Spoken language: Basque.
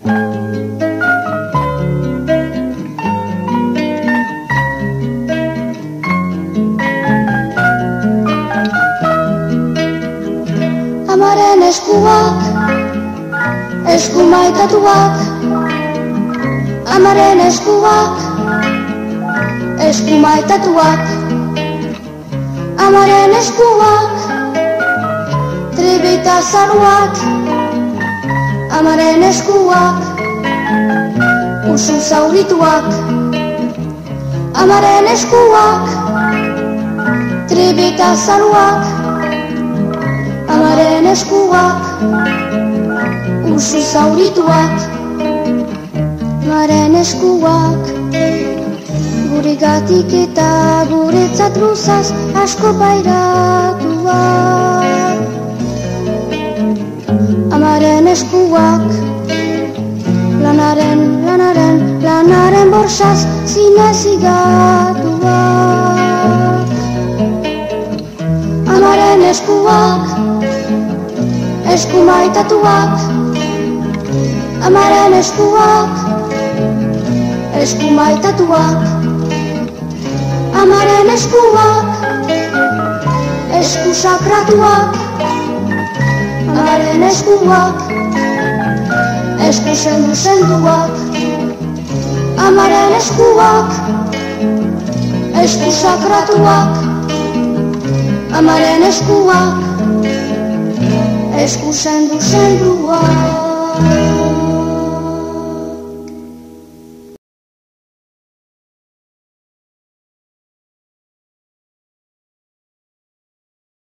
Amaren eskuak, eskumaitatuak, amaren eskuak, eskumaitatuak, amaren eskuak, tribita zaruak, amaren eskuak, usu zaurituak, amaren eskuak, tribita zaruak, amaren eskuak, usu zaurituak, amaren eskuak, guregatik eta guretzat luzaz asko pairatuak. Amaren eskuak, lanaren borsaz zinez igatuak. Amaren eskuak, eskumaitatuak, amaren eskuak, eskumaitatuak, amaren eskuak, eskusakratuak, amaren eskuak, eskusenduak, amaren eskuak, eskusakratuak, amaren eskuak, eskusenduak.